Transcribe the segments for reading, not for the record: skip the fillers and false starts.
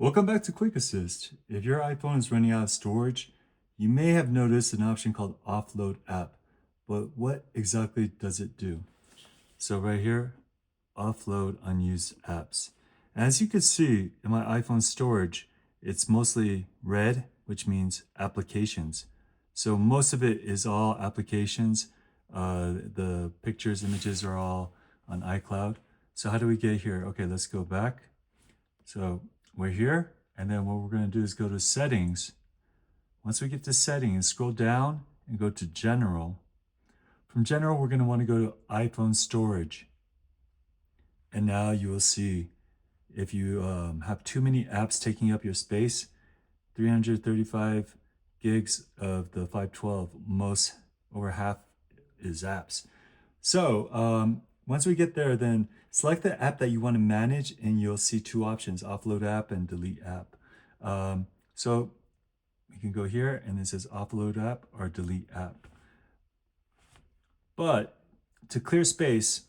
Welcome back to QuickAssist. If your iPhone is running out of storage, you may have noticed an option called Offload App. But what exactly does it do? So right here, Offload Unused Apps. As you can see in my iPhone storage, it's mostly red, which means applications. So most of it is all applications. The pictures, images are all on iCloud. So how do we get here? Okay, let's go back. So we're here, and then what we're going to do is go to settings. Once we get to settings, scroll down and go to general. From general, we're going to want to go to iPhone storage. And now you will see if you have too many apps taking up your space, 335 gigs of the 512, most over half is apps. So once we get there, then select the app that you want to manage, and you'll see two options, Offload App and Delete App. So we can go here, and it says Offload App or Delete App. But to clear space,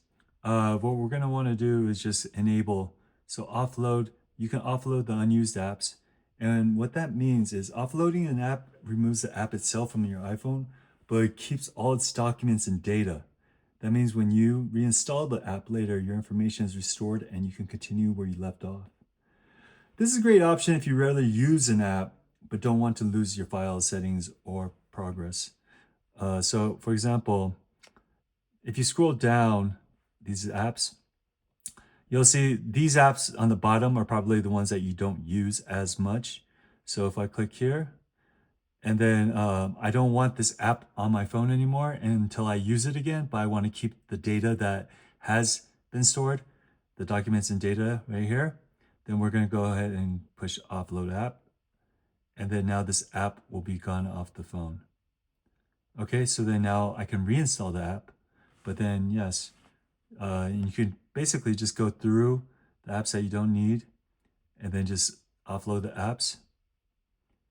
what we're going to want to do is just enable. So offload, you can offload the unused apps. And what that means is offloading an app removes the app itself from your iPhone, but it keeps all its documents and data. That means when you reinstall the app later, your information is restored and you can continue where you left off. This is a great option if you rarely use an app, but don't want to lose your file settings or progress. So for example, if you scroll down these apps, you'll see these apps on the bottom are probably the ones that you don't use as much. So if I click here, and then I don't want this app on my phone anymore until I use it again, but I want to keep the data that has been stored, the documents and data right here, then we're going to go ahead and push Offload App. And then now this app will be gone off the phone. Okay, so then now I can reinstall the app, but then yes, you can basically just go through the apps that you don't need and then just offload the apps.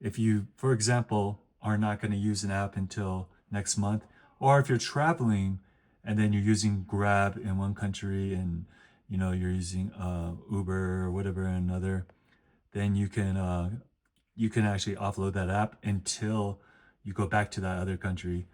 If you, for example, are not going to use an app until next month, or if you're traveling and then you're using Grab in one country and you're using Uber or whatever in another, then you can actually offload that app until you go back to that other country.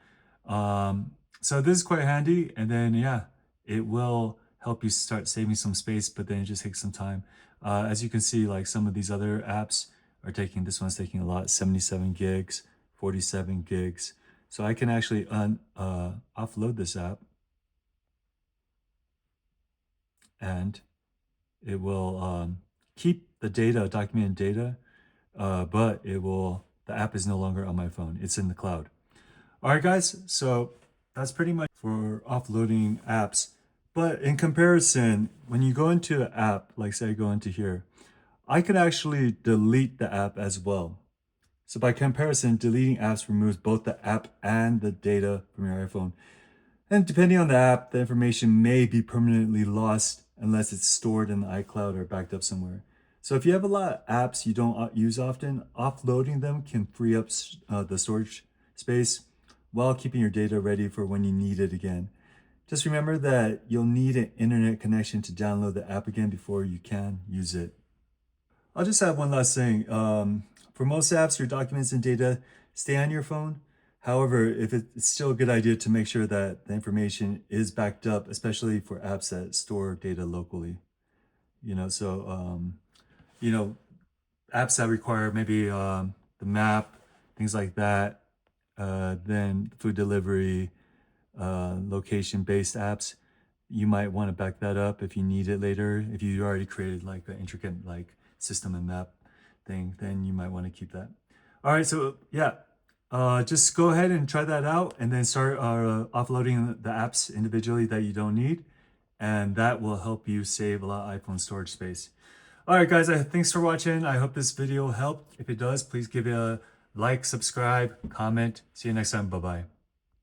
So this is quite handy, and then yeah, it will help you start saving some space, but then it just takes some time. As you can see, like some of these other apps are taking, this one's taking a lot, 77 gigs, 47 gigs. So I can actually offload this app, and it will keep the data, documented data, but the app is no longer on my phone. It's in the cloud. All right, guys, so that's pretty much for offloading apps. But in comparison, when you go into an app, like say I go into here, I could actually delete the app as well. So by comparison, deleting apps removes both the app and the data from your iPhone. And depending on the app, the information may be permanently lost unless it's stored in the iCloud or backed up somewhere. So if you have a lot of apps you don't use often, offloading them can free up the storage space while keeping your data ready for when you need it again. Just remember that you'll need an internet connection to download the app again before you can use it. I'll just have one last thing. For most apps, your documents and data stay on your phone. However, if it's still a good idea to make sure that the information is backed up, especially for apps that store data locally. Apps that require maybe the map, things like that, then food delivery, location-based apps, you might want to back that up if you need it later. If you already created like an intricate system and map thing, then you might want to keep that. All right, so yeah, just go ahead and try that out and then start offloading the apps individually that you don't need, and that will help you save a lot of iPhone storage space. All right, guys, thanks for watching. I hope this video helped. If it does, please give it a like, subscribe, comment. See you next time. Bye-bye.